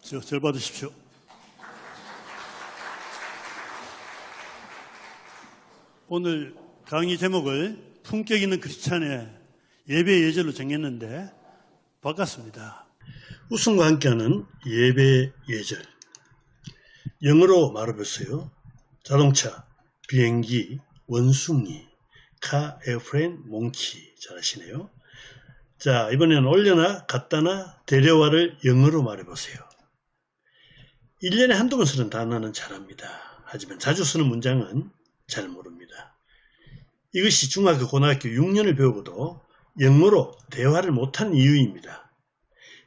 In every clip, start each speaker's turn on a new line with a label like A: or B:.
A: 절 받으십시오. 오늘 강의 제목을 품격 있는 크리스찬의 예배 예절로 정했는데 바꿨습니다. 웃음과 함께하는 예배 예절. 영어로 말해보세요. 자동차, 비행기, 원숭이, 카, 에어플레인, 몽키. 잘하시네요. 자, 이번에는 올려나 갖다나 데려와를 영어로 말해보세요. 1년에 한두 번 쓰는 단어는 잘합니다. 하지만 자주 쓰는 문장은 잘 모릅니다. 이것이 중학교, 고등학교 6년을 배우고도 영어로 대화를 못한 이유입니다.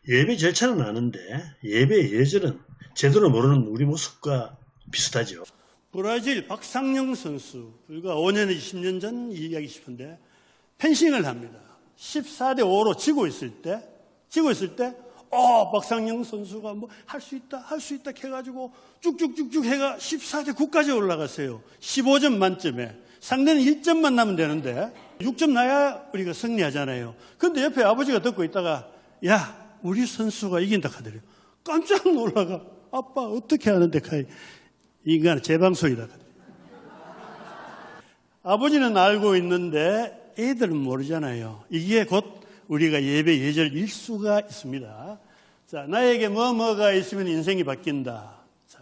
A: 예배 절차는 아는데 예배 예절은 제대로 모르는 우리 모습과 비슷하죠. 브라질 박상영 선수, 불과 5년에서 10년 전 이야기 싶은데 펜싱을 합니다. 14대 5로 지고 있을 때 박상영 선수가 뭐 할 수 있다 해가지고 쭉쭉쭉쭉 해가 14대 9까지 올라갔어요. 15점 만점에. 상대는 1점만 나면 되는데 6점 나야 우리가 승리하잖아요. 근데 옆에 아버지가 듣고 있다가 야, 우리 선수가 이긴다 하더래요. 깜짝 놀라가 아빠 어떻게 하는데 인간은 제방소이다. 아버지는 알고 있는데 애들은 모르잖아요. 이게 곧 우리가 예배 예절일 수가 있습니다. 자, 나에게 뭐가 있으면 인생이 바뀐다. 자,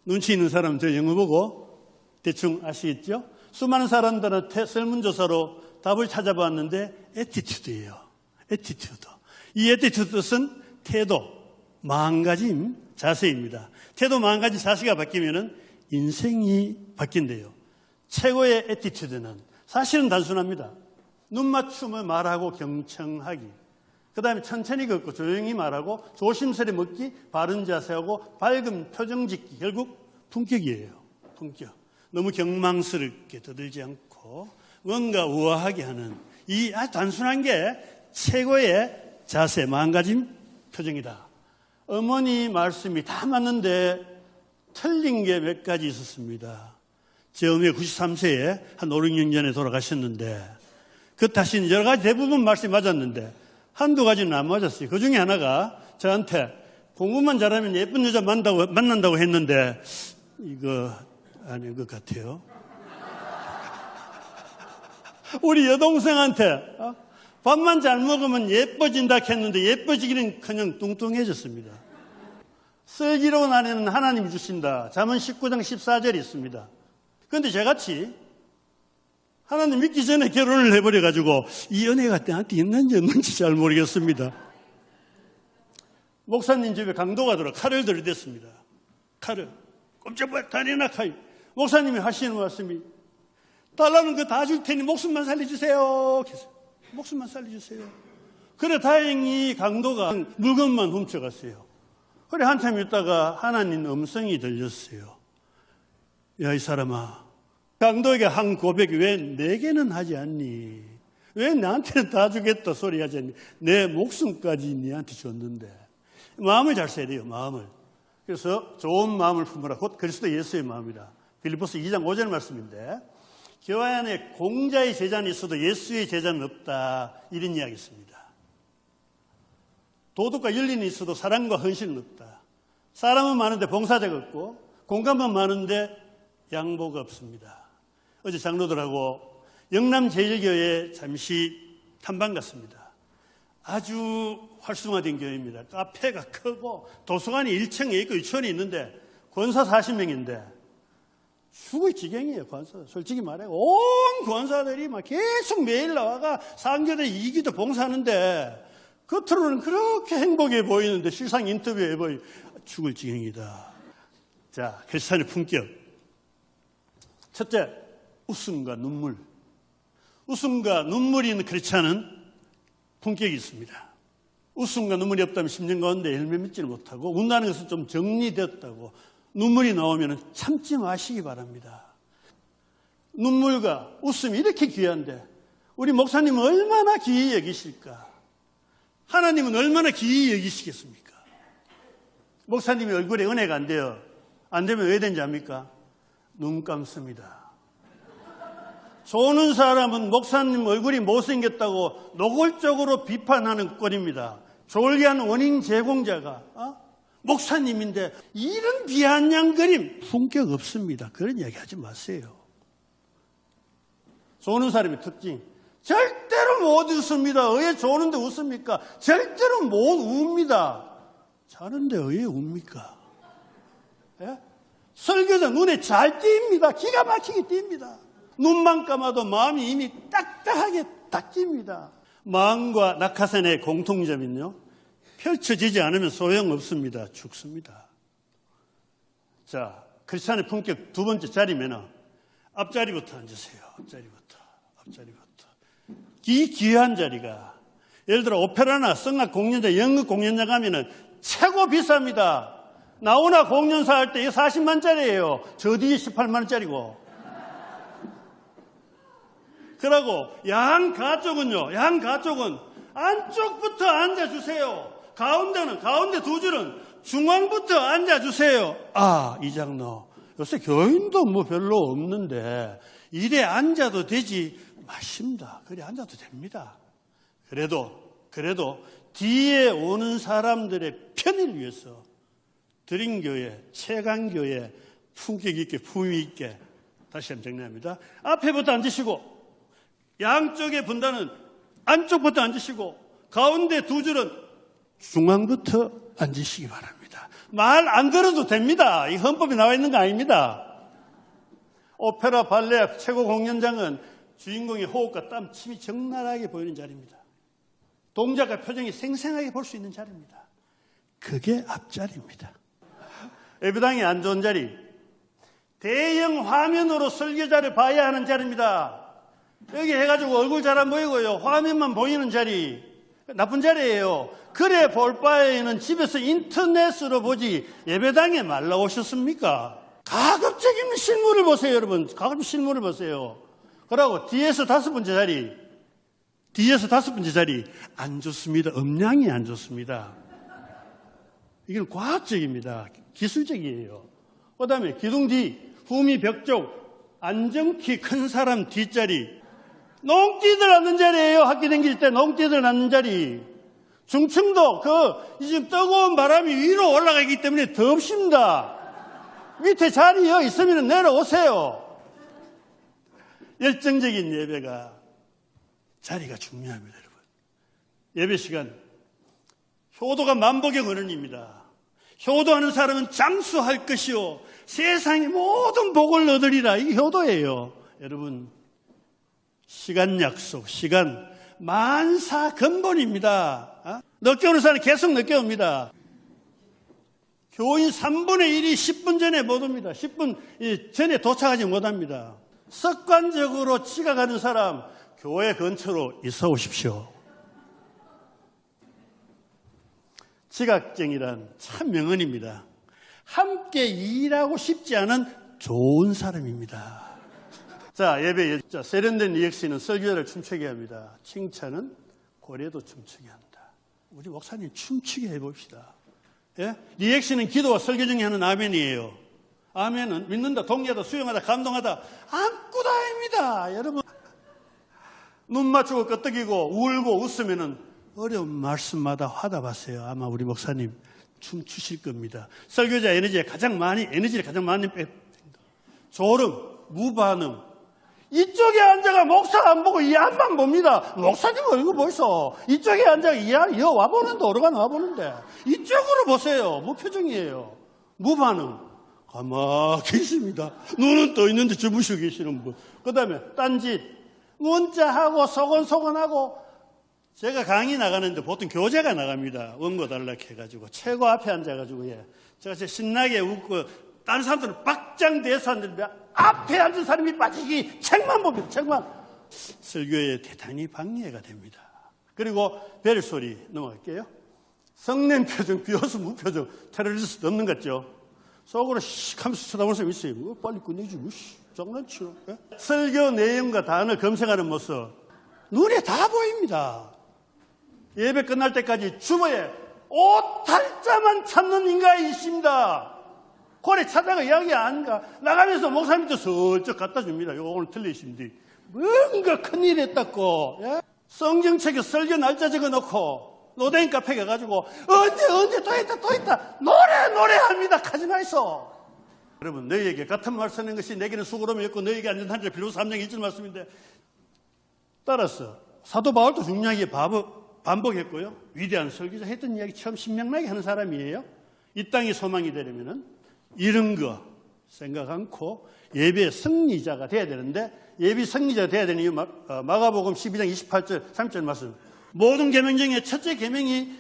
A: 눈치 있는 사람은 저 영어 보고 대충 아시겠죠? 수많은 사람들은 설문조사로 답을 찾아봤는데 애티튜드예요. 애티튜드. 이 애티튜드 뜻은 태도, 마음가짐, 자세입니다. 태도, 마음가짐, 자세가 바뀌면은 인생이 바뀐대요. 최고의 애티튜드는 사실은 단순합니다. 눈 맞춤을 말하고 경청하기. 그 다음에 천천히 걷고 조용히 말하고 조심스레 먹기, 바른 자세하고 밝은 표정 짓기. 결국 품격이에요. 품격. 너무 경망스럽게 떠들지 않고 뭔가 우아하게 하는 이 아주 단순한 게 최고의 자세, 마음가짐, 표정이다. 어머니 말씀이 다 맞는데 틀린 게 몇 가지 있었습니다. 제 어머니가 93세에 한 5, 6년 전에 돌아가셨는데 그 탓인 여러 가지 대부분 말씀이 맞았는데 한두 가지는 안 맞았어요. 그 중에 하나가 저한테 공부만 잘하면 예쁜 여자 만난다고 했는데 이거 아닌 것 같아요. 우리 여동생한테 밥만 잘 먹으면 예뻐진다 했는데 예뻐지기는 그냥 뚱뚱해졌습니다. 슬기로운 아내는 하나님이 주신다. 잠언 19장 14절이 있습니다. 그런데 저같이 하나님 믿기 전에 결혼을 해버려가지고 이 은혜가 나한테 있는지 없는지 잘 모르겠습니다. 목사님 집에 강도가 들어 칼을 들이댔습니다. 칼을. 꼼짝마 다리나 칼. 목사님이 하시는 말씀이 달라는 거 다 줄 테니 목숨만 살려주세요. 목숨만 살려주세요. 그래 다행히 강도가 물건만 훔쳐갔어요. 그래 한참 있다가 하나님 음성이 들렸어요. 야, 이 사람아, 강도에게 한 고백이 왜 내게는 하지 않니? 왜 나한테는 다 주겠다 소리 하지 않니? 내 목숨까지 니한테 줬는데. 마음을 잘 써야 돼요. 마음을. 그래서 좋은 마음을 품으라. 곧 그리스도 예수의 마음이다. 빌립보서 2장 5절 말씀인데 교회 안에 공자의 제자는 있어도 예수의 제자는 없다. 이런 이야기 있습니다. 도덕과 윤리는 있어도 사랑과 헌신은 없다. 사람은 많은데 봉사자가 없고 공감은 많은데 양보가 없습니다. 어제 장로들하고 영남제일교회에 잠시 탐방 갔습니다. 아주 활성화된 교회입니다. 카페가 크고 도서관이 1층에 있고 유치원이 있는데 권사 40명인데 죽을 지경이에요. 권사. 솔직히 말해 온 권사들이 막 계속 매일 나와가 상교대 2기도 봉사하는데 겉으로는 그렇게 행복해 보이는데 실상 인터뷰해 보이 죽을 지경이다. 자, 크리스찬의 품격. 첫째, 웃음과 눈물. 웃음과 눈물이 있는 크리스찬은 품격이 있습니다. 웃음과 눈물이 없다면 10년 가운데 열매 맺지를 못하고 운다는 것은 좀 정리되었다고 눈물이 나오면 참지 마시기 바랍니다. 눈물과 웃음이 이렇게 귀한데 우리 목사님은 얼마나 귀히 여기실까? 하나님은 얼마나 귀히 여기시겠습니까? 목사님이 얼굴에 은혜가 안 돼요. 안 되면 왜 된지 압니까? 눈 감습니다. 조는 사람은 목사님 얼굴이 못생겼다고 노골적으로 비판하는 꼴입니다. 졸게 하는 원인 제공자가 목사님인데 이런 비아냥거림 품격 없습니다. 그런 이야기 하지 마세요. 조는 사람의 특징, 절대로 못 웃습니다. 왜 조는데 웃습니까? 절대로 못 웁니다. 자는데 왜 웁니까? 예? 설교자 눈에 잘 띕니다. 기가 막히게 띕니다. 눈만 감아도 마음이 이미 딱딱하게 닦입니다. 마음과 낙하산의 공통점은요, 펼쳐지지 않으면 소용없습니다. 죽습니다. 자, 크리스찬의 품격 두 번째 자리면 앞자리부터 앉으세요. 앞자리부터. 이 귀한 자리가, 예를 들어 오페라나 성악 공연자, 연극 공연장 가면은 최고 비쌉니다. 나오나 공연사 할 때 40만짜리예요. 저 뒤에 18만원짜리고. 그러고 양가쪽은 안쪽부터 앉아주세요. 가운데 두 줄은 중앙부터 앉아주세요. 아, 이 장로, 요새 교인도 뭐 별로 없는데 이래 앉아도 되지 마십니다. 그래 앉아도 됩니다. 그래도 뒤에 오는 사람들의 편을 위해서 드림교회, 최강교회 품격 있게 품위 있게 다시 한번 정리합니다. 앞에부터 앉으시고 양쪽의 분단은 안쪽부터 앉으시고 가운데 두 줄은 중앙부터 앉으시기 바랍니다. 말 안 들어도 됩니다. 이 헌법에 나와 있는 거 아닙니다. 오페라, 발레 최고 공연장은 주인공의 호흡과 땀, 침이 적나라하게 보이는 자리입니다. 동작과 표정이 생생하게 볼 수 있는 자리입니다. 그게 앞자리입니다. 예배당에 안 좋은 자리, 대형 화면으로 설교자를 봐야 하는 자리입니다. 여기 해가지고 얼굴 잘 안 보이고요, 화면만 보이는 자리, 나쁜 자리예요. 그래 볼 바에는 집에서 인터넷으로 보지 예배당에 말라 오셨습니까? 가급적이면 실물을 보세요, 여러분. 가급적 실물을 보세요. 그러고 뒤에서 다섯 번째 자리 안 좋습니다. 음량이 안 좋습니다. 이건 과학적입니다. 기술적이에요. 그 다음에 기둥 뒤, 후미 벽 쪽, 안정키 큰 사람 뒷자리, 농띠들 앉는 자리예요. 학교 다닐 때 농띠들 앉는 자리. 중층도 지금 뜨거운 바람이 위로 올라가기 때문에 덥습니다. 밑에 자리요 있으면 내려오세요. 열정적인 예배가 자리가 중요합니다, 여러분. 예배 시간 효도가 만복의 근원입니다. 효도하는 사람은 장수할 것이요 세상의 모든 복을 얻으리라. 이게 효도예요. 여러분, 시간 약속, 시간 만사 근본입니다. 늦게 오는 사람은 계속 늦게 옵니다. 교인 3분의 1이 10분 전에 못 옵니다. 10분 전에 도착하지 못합니다. 습관적으로 지각하는 사람, 교회 근처로 있어 오십시오. 지각증이란 참 명언입니다. 함께 일하고 싶지 않은 좋은 사람입니다. 자, 세련된 리액션은 설교자를 춤추게 합니다. 칭찬은 고래도 춤추게 한다. 우리 목사님 춤추게 해봅시다. 예? 리액션은 기도와 설교 중에 하는 아멘이에요. 아멘은 믿는다, 동의하다, 수용하다, 감동하다, 안구다입니다. 여러분, 눈 맞추고 끄떡이고 울고 웃으면은 어려운 말씀마다 화답하세요. 아마 우리 목사님 춤추실 겁니다. 설교자 에너지를 가장 많이 뺀다. 졸음, 무반응. 이쪽에 앉아가 목사 안 보고 이 앞만 봅니다. 목사님 얼굴 보이소. 이쪽에 앉아가 이 와보는데, 오르간 와보는데. 이쪽으로 보세요. 무표정이에요. 무반응. 가만히 계십니다. 눈은 떠 있는데 주무시고 계시는 분. 그 다음에 딴짓. 문자하고 소곤소곤하고. 제가 강의 나가는데 보통 교재가 나갑니다. 원고 달라고 해가지고. 최고 앞에 앉아가지고, 제가 신나게 웃고, 다른 사람들은 박장대소 하는데 앞에 앉은 사람이 빠지기 책만 봅니다. 책만. 설교에 대단히 방해가 됩니다. 그리고 벨소리 넘어갈게요. 성냄 표정, 비호수 무표정, 테러리스트 없는 것 같죠? 속으로 씩 하면서 쳐다보는 사람이 있어요. 빨리 끝내주고, 장난치노. 설교 내용과 단어 검색하는 모습, 눈에 다 보입니다. 예배 끝날 때까지 주보에 오탈자만 찾는 인간이 있습니다. 고래 찾아가 이야기 아닌가? 나가면서 목사님도 슬쩍 갖다 줍니다. 이거 오늘 틀리신데. 뭔가 큰일 했다고. 예? 성경책에 설교 날짜 적어 놓고, 노대인 카페 가가지고 언제 또 있다 노래합니다. 가지마 있어. 여러분, 너희에게 같은 말 쓰는 것이 내게는 수고로움이었고 너희에게 안전한 줄 빌로소 3장 1절 말씀인데, 따라서 사도 바울도 중요하게 반복했고요. 위대한 설교자 했던 이야기 처음 신명나게 하는 사람이에요. 이 땅이 소망이 되려면은 이런 거 생각 않고 예배의 승리자가 돼야 되는데, 예배 승리자가 돼야 되는 이유 마가복음 12장 28절 30절 말씀. 모든 계명 중에 첫째 계명이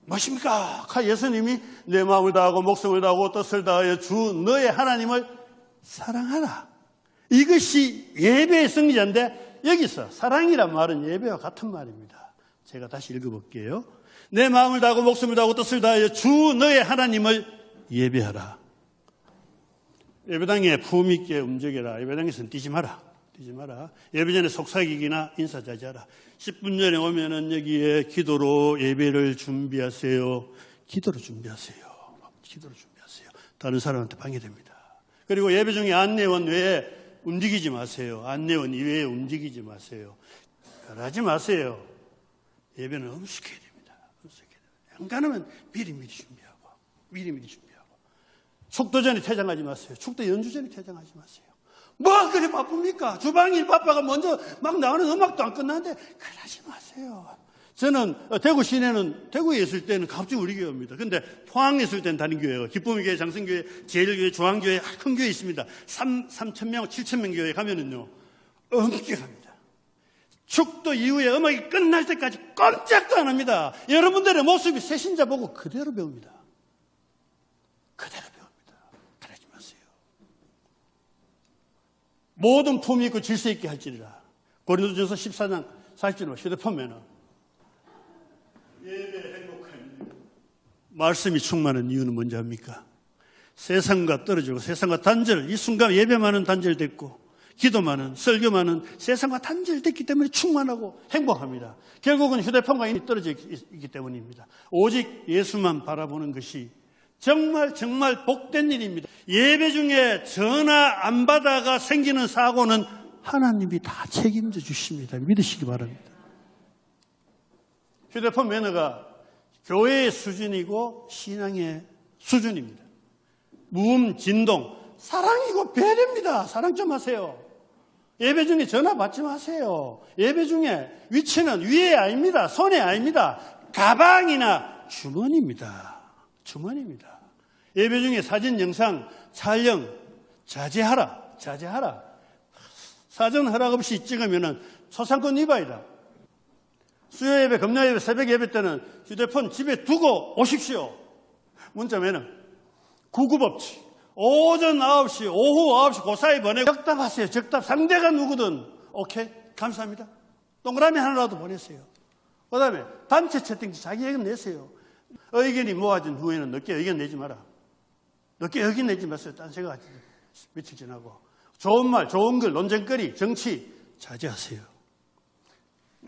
A: 무엇입니까? 예수님이 내 마음을 다하고 목숨을 다하고 뜻을 다하여 주 너의 하나님을 사랑하라. 이것이 예배의 승리자인데, 여기서 사랑이란 말은 예배와 같은 말입니다. 제가 다시 읽어볼게요. 내 마음을 다하고 목숨을 다하고 뜻을 다하여 주 너의 하나님을 예배하라. 예배당에 품 있게 움직여라. 예배당에서는 뛰지 마라. 예배 전에 속삭이기나 인사 자제하라. 10분 전에 오면은 여기에 기도로 예배를 준비하세요. 기도로 준비하세요. 다른 사람한테 방해됩니다. 그리고 예배 중에 안내원 외에 움직이지 마세요. 안내원 이외에 움직이지 마세요. 그러지 마세요. 예배는 엄숙해야 됩니다. 안 가능하면 미리미리 준비하고. 축도 전에 퇴장하지 마세요. 축도 연주 전에 퇴장하지 마세요. 뭐 그리 바쁩니까? 주방일 바빠가 먼저 막 나오는 음악도 안 끝나는데 그러지 마세요. 저는 대구 시내는, 대구에 있을 때는 갑자기 우리 교회입니다. 근데 포항에 있을 때는 다른 교회가 기쁨교회, 장성교회, 제일교회, 중앙교회 큰 교회 있습니다. 3,000명, 7,000명 교회 가면은요 엄격합니다. 축도 이후에 음악이 끝날 때까지 꼼짝도 안 합니다. 여러분들의 모습이 새신자 보고 그대로 배웁니다. 그러지 마세요. 모든 품이 있고 질서 있게 할지니라. 고린도전서 14장 40절 휴대폰 매너. 예배 행복한 말씀이 충만한 이유는 뭔지 압니까? 세상과 떨어지고 세상과 단절, 이 순간 예배만은 단절됐고 기도만은, 설교만은 세상과 단절됐기 때문에 충만하고 행복합니다. 결국은 휴대폰과 인이 떨어져 있기 때문입니다. 오직 예수만 바라보는 것이 정말 복된 일입니다. 예배 중에 전화 안 받아가 생기는 사고는 하나님이 다 책임져 주십니다. 믿으시기 바랍니다. 휴대폰 매너가 교회의 수준이고 신앙의 수준입니다. 무음, 진동, 사랑이고 배려입니다. 사랑 좀 하세요. 예배 중에 전화 받지 마세요. 예배 중에 위치는 위에 아닙니다. 손에 아닙니다. 가방이나 주머니입니다. 예배 중에 사진, 영상, 촬영 자제하라. 사전 허락 없이 찍으면 소상권 위반이다. 수요 예배, 금요 예배, 새벽 예배 때는 휴대폰 집에 두고 오십시오. 문자 매는 구구법칙. 오전 9시, 오후 9시 그 사이 보내고 적답하세요. 상대가 누구든 오케이 감사합니다. 동그라미 하나라도 보내세요. 그 다음에 단체 채팅지 자기 의견 내세요. 의견이 모아진 후에는 늦게 의견 내지 마라. 늦게 의견 내지 마세요. 딴 생각 며칠 지나고. 좋은 말, 좋은 글, 논쟁거리, 정치 자제하세요.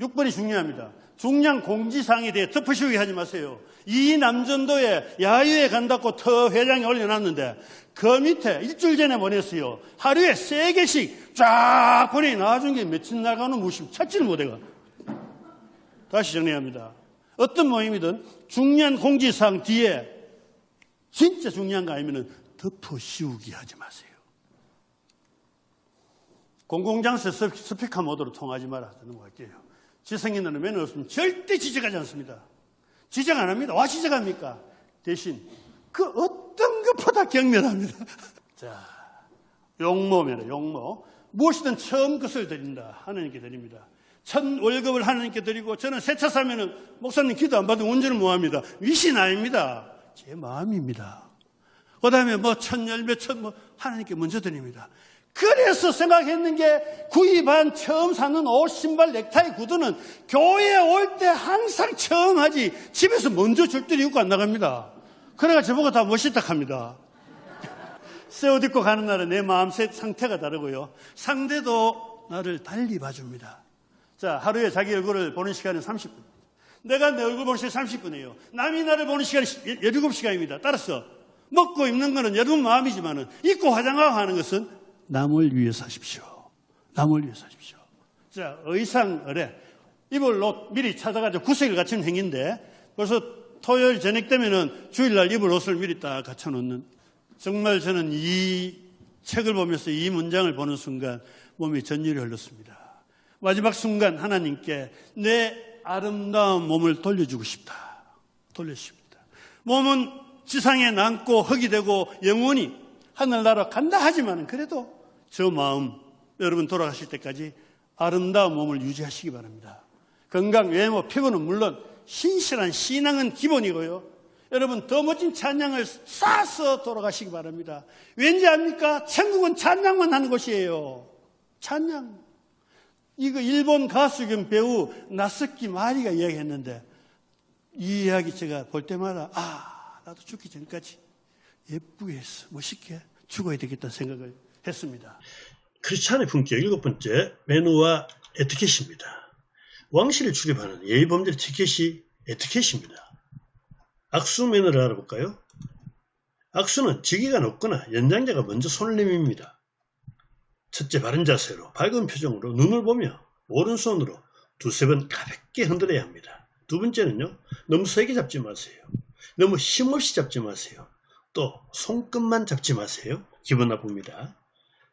A: 6번이 중요합니다. 중요한 공지사항에 대해 덮으시게 하지 마세요. 이 남전도에 야유회 간다고 터 회장이 올려놨는데 그 밑에 일주일 전에 보냈어요. 하루에 3개씩 쫙 보내. 나중에 게 며칠 나가는 무심 찾지를 못해가. 다시 정리합니다. 어떤 모임이든 중요한 공지사항 뒤에 진짜 중요한 거 아니면 덮어씌우기 하지 마세요. 공공장소 스피커 모드로 통하지 마라. 넘어갈게요. 지성인들은 매너 없으면 절대 지적하지 않습니다. 지적 안 합니다. 와 지적합니까? 대신 그 어떤 것보다 경멸합니다. 자, 용모입니다. 용모. 무엇이든 처음 것을 드린다. 하나님께 드립니다. 첫 월급을 하나님께 드리고 저는 새 차 사면은 목사님 기도 안 받으면 운전을 못 합니다. 위신 아닙니다. 제 마음입니다. 그 다음에 첫 열매, 하나님께 먼저 드립니다. 그래서 생각했는 게 구입한 처음 사는 옷, 신발, 넥타이, 구두는 교회에 올 때 항상 처음 하지 집에서 먼저 줄들이 입고 안 나갑니다. 그래가 저보고 다 멋있다 합니다. 새 옷 입고 가는 날은 내 마음 상태가 다르고요. 상대도 나를 달리 봐줍니다. 자, 하루에 자기 얼굴을 보는 시간은 30분. 내가 내 얼굴 보는 시간 30분이에요. 남이 나를 보는 시간이 17시간입니다. 따라서 먹고 입는 거는 여러분 마음이지만은 입고 화장하고 하는 것은 남을 위해서 하십시오. 자, 의상 의뢰. 입을 옷 미리 찾아가지고 구색을 갖춘 행위인데 그래서 토요일 저녁 되면은 주일날 입을 옷을 미리 딱 갖춰놓는. 정말 저는 이 책을 보면서 이 문장을 보는 순간 몸이 전율이 흘렀습니다. 마지막 순간 하나님께 내 아름다운 몸을 돌려주고 싶다. 돌려주십니다. 몸은 지상에 남고 흙이 되고 영원히 하늘나라 간다 하지만 그래도 저 마음 여러분 돌아가실 때까지 아름다운 몸을 유지하시기 바랍니다. 건강, 외모, 피부는 물론 신실한 신앙은 기본이고요. 여러분 더 멋진 찬양을 쌓아서 돌아가시기 바랍니다. 왠지 압니까? 천국은 찬양만 하는 곳이에요. 찬양. 이거 일본 가수 겸 배우 나스키 마리가 이야기했는데 이 이야기 제가 볼 때마다 나도 죽기 전까지 예쁘게 했어. 멋있게 죽어야 되겠다 생각을 했습니다.
B: 크리스찬의 품격 7번째 매너와 에티켓입니다. 왕실을 출입하는 예의범죄 티켓이 에티켓입니다. 악수 매너를 알아볼까요? 악수는 직위가 높거나 연장자가 먼저 손을 내밉니다. 첫째, 바른 자세로 밝은 표정으로 눈을 보며 오른손으로 두세 번 가볍게 흔들어야 합니다. 두 번째는요, 너무 세게 잡지 마세요. 너무 힘없이 잡지 마세요. 또 손끝만 잡지 마세요. 기분 나쁩니다.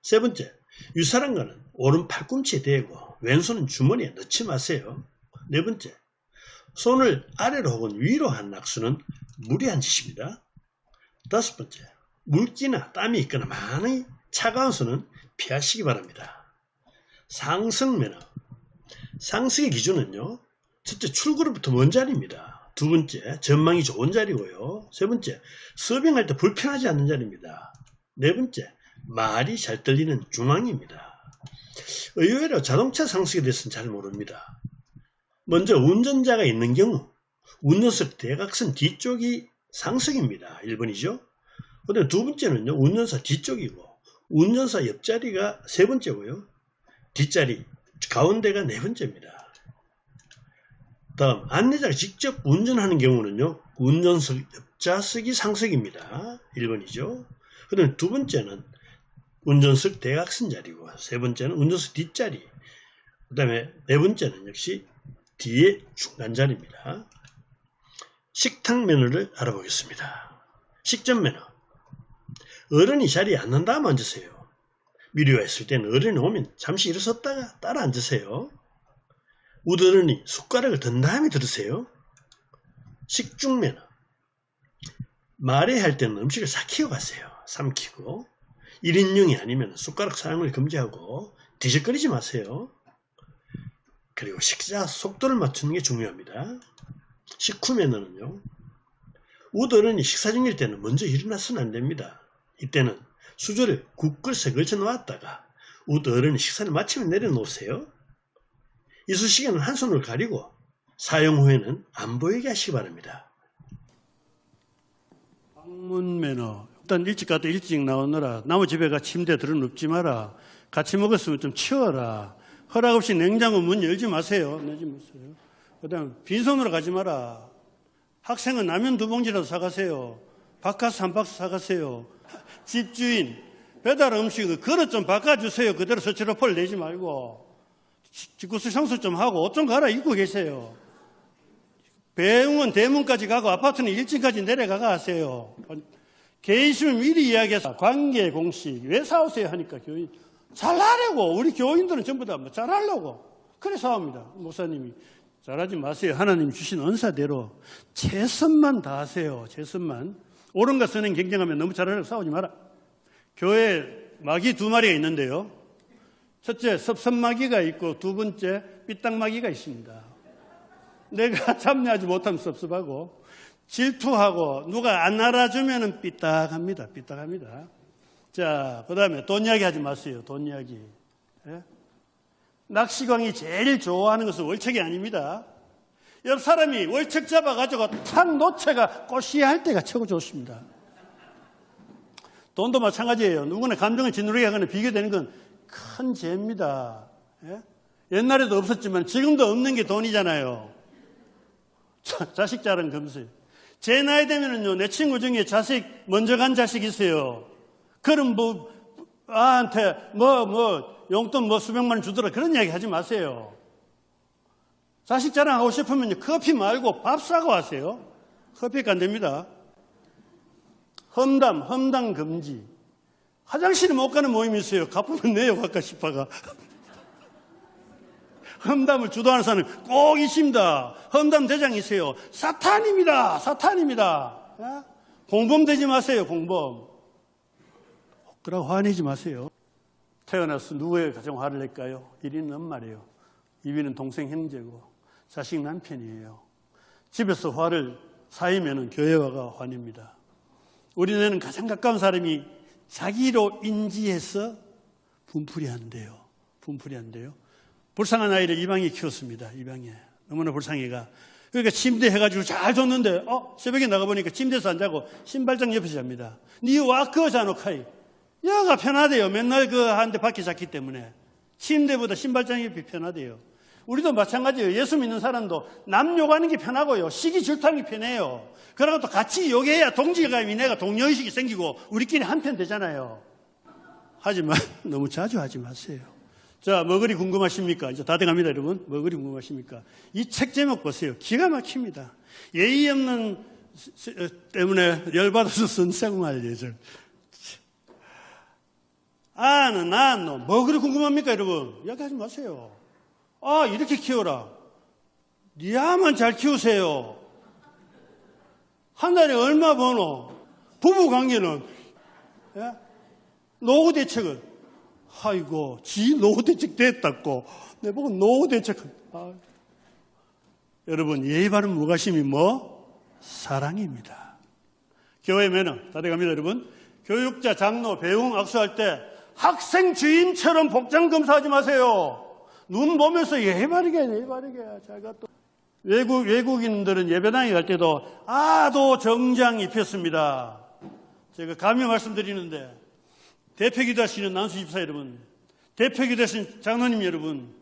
B: 세 번째, 윗사람과는 오른 팔꿈치에 대고 왼손은 주머니에 넣지 마세요. 네 번째, 손을 아래로 혹은 위로 한 악수는 무리한 짓입니다. 다섯 번째, 물기나 땀이 있거나 많이 차가운 손은 피하시기 바랍니다. 상승 매너. 상승의 기준은요, 첫째, 출구로부터 먼 자리입니다. 두 번째, 전망이 좋은 자리고요. 세 번째, 서빙할 때 불편하지 않는 자리입니다. 네 번째, 말이 잘 들리는 중앙입니다. 의외로 자동차 상승에 대해서는 잘 모릅니다. 먼저 운전자가 있는 경우 운전석 대각선 뒤쪽이 상승입니다. 1번이죠. 그다음에 두 번째는요, 운전사 뒤쪽이고 운전사 옆자리가 세 번째고요. 뒷자리, 가운데가 네 번째입니다. 다음, 안내자가 직접 운전하는 경우는요, 운전석 옆좌석이 상석입니다. 1번이죠. 그 다음에 두 번째는 운전석 대각선 자리고, 세 번째는 운전석 뒷자리, 그 다음에 네 번째는 역시 뒤에 중간 자리입니다. 식탁 매너를 알아보겠습니다. 식전 매너. 어른이 자리에 앉는 다음 앉으세요. 미리와 있을 때는 어른이 오면 잠시 일어섰다가 따라 앉으세요. 우드어른이 숟가락을 든 다음에 들으세요. 식중 매너. 말해야 할 때는 음식을 삭히고 가세요. 삼키고. 1인용이 아니면 숟가락 사용을 금지하고 뒤적거리지 마세요. 그리고 식사 속도를 맞추는 게 중요합니다. 식후 매너는요, 우드어른이 식사 중일 때는 먼저 일어나서는 안 됩니다. 이때는 수저를 국그릇에 걸쳐 놓았다가 우드어른이 식사를 마치면 내려놓으세요. 이쑤시개는 한 손을 가리고 사용 후에는 안 보이게 하시기 바랍니다.
A: 방문 매너. 일단 일찍 갔다 일찍 나오느라 나무 집에 가 침대에 들어 눕지 마라. 같이 먹었으면 좀 치워라. 허락 없이 냉장고 문 열지 마세요. 내지 마세요. 그 다음에 빈손으로 가지 마라. 학생은 라면 2봉지라도 사가세요. 바카스 한 박스 사가세요. 집주인, 배달 음식 그릇 좀 바꿔주세요. 그대로 스티로폼 내지 말고. 직구수 청소 좀 하고 옷 좀 갈아입고 계세요. 배웅은 대문까지 가고 아파트는 1층까지 내려가가 하세요. 개인심을 미리 이야기해서 관계 공식 왜 싸우세요 하니까 교인 잘하려고. 우리 교인들은 전부 다 잘하려고 그래 싸웁니다. 목사님이 잘하지 마세요. 하나님 주신 은사대로 최선만 다하세요. 최선만. 옳은가 선행 경쟁하면 너무 잘하려고 싸우지 마라. 교회에 마귀 2마리가 있는데요, 첫째 섭섭마귀가 있고 두 번째 삐딱마귀가 있습니다. 내가 참여하지 못하면 섭섭하고 질투하고 누가 안 알아주면 삐딱합니다. 삐딱합니다. 자, 그 다음에 돈 이야기 하지 마세요. 돈 이야기. 예? 낚시광이 제일 좋아하는 것은 월척이 아닙니다. 옆 사람이 월척 잡아가지고 탁 놓채가 꼬시할 때가 최고 좋습니다. 돈도 마찬가지예요. 누구나 감정을 짓누르게 하거나 비교되는 건 큰 죄입니다. 예? 옛날에도 없었지만 지금도 없는 게 돈이잖아요. 자식 자랑 검색. 제 나이 되면은요, 내 친구 중에 자식 먼저 간 자식 있어요. 그럼 아한테 용돈 수백만 원 주더라 그런 이야기 하지 마세요. 자식 자랑하고 싶으면 커피 말고 밥 사고 하세요. 커피가 안 됩니다. 험담 금지. 화장실에 못 가는 모임이 있어요. 갚으면 내요, 갈까 싶어가. 험담을 주도하는 사람은 꼭 있습니다. 험담 대장이세요. 사탄입니다. 공범되지 마세요, 공범. 그러고 화내지 마세요. 태어나서 누구에게 가장 화를 낼까요? 1위는 엄마래요. 2위는 동생 형제고, 자식 남편이에요. 집에서 화를 사이면은 교회와가 화냅니다. 우리는 가장 가까운 사람이 자기로 인지해서 분풀이 안 돼요. 불쌍한 아이를 이방에 키웠습니다. 이방에. 너무나 불쌍해가. 그러니까 침대 해가지고 잘 줬는데, 새벽에 나가보니까 침대에서 안 자고 신발장 옆에서 잡니다. 니 와, 그거 자놓카이. 여가 편하대요. 맨날 한 대 밖에 잤기 때문에. 침대보다 신발장 옆이 편하대요. 우리도 마찬가지예요. 예수 믿는 사람도 남 욕하는 게 편하고요. 시기 질투하는 게 편해요. 그러고 또 같이 욕해야 동질감이 내가 동료의식이 생기고 우리끼리 한편 되잖아요. 하지만 너무 자주 하지 마세요. 자, 뭐그리 궁금하십니까? 이제 다 돼갑니다, 여러분. 뭐그리 궁금하십니까? 이 책 제목 보세요. 기가 막힙니다. 예의 없는 때문에 열받아서 쓴 생활 예절. 뭐 그리 궁금합니까, 여러분? 이야기하지 마세요. 이렇게 키워라. 니야만 잘 키우세요. 한 달에 얼마 버노? 부부 관계는, 예? 노후 대책은, 아이고, 지 노후 대책 됐다고. 내보고 노후 대책. 여러분, 예의 바른 무관심이 사랑입니다. 교회 매너, 다 돼갑니다, 여러분. 교육자, 장로, 배웅, 악수할 때 학생 주임처럼 복장 검사하지 마세요. 눈 보면서 예의 바르게. 제가 또 외국인들은 예배당에 갈 때도 도 정장 입혔습니다. 제가 감히 말씀드리는데 대표기도 하시는 난수 집사 여러분, 대표기도 하시는 장로님 여러분,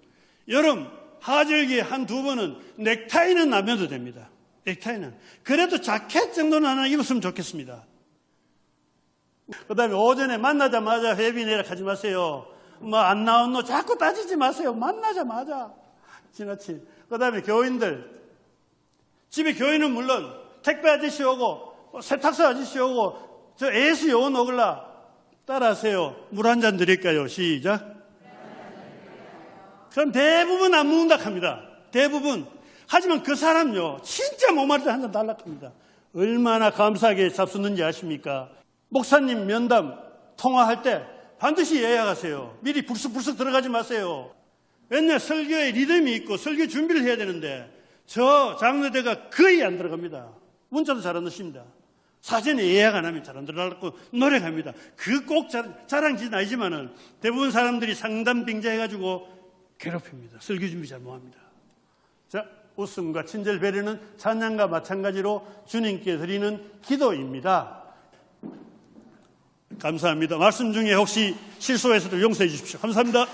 A: 여름 하절기에 한두 번은 넥타이는 나면도 됩니다. 넥타이는. 그래도 자켓 정도는 하나 입었으면 좋겠습니다. 그 다음에 오전에 만나자마자 회비 내라 하지 마세요. 안 나온 너 자꾸 따지지 마세요. 만나자마자. 지나치. 그 다음에 교인들. 집에 교인은 물론 택배 아저씨 오고 세탁소 아저씨 오고 저 AS 요원 오글라 따라하세요. 물 한 잔 드릴까요? 시작. 그럼 대부분 안 묻는다 합니다. 대부분. 하지만 그 사람요, 진짜 목마를 때 한 잔 달라 합니다. 얼마나 감사하게 잡수는지 아십니까? 목사님 면담 통화할 때 반드시 예약하세요. 미리 불쑥불쑥 들어가지 마세요. 왜냐, 설교에 리듬이 있고 설교 준비를 해야 되는데 저 장로대가 거의 안 들어갑니다. 문자도 잘 안 넣습니다. 사전에 예약 안 하면 잘 안 들어가고 노력합니다. 그 꼭 자랑지는 아니지만은 대부분 사람들이 상담 빙자해가지고 괴롭힙니다. 설교 준비 잘 못합니다. 자, 웃음과 친절 배려는 찬양과 마찬가지로 주님께 드리는 기도입니다. 감사합니다. 말씀 중에 혹시 실수해서도 용서해 주십시오. 감사합니다.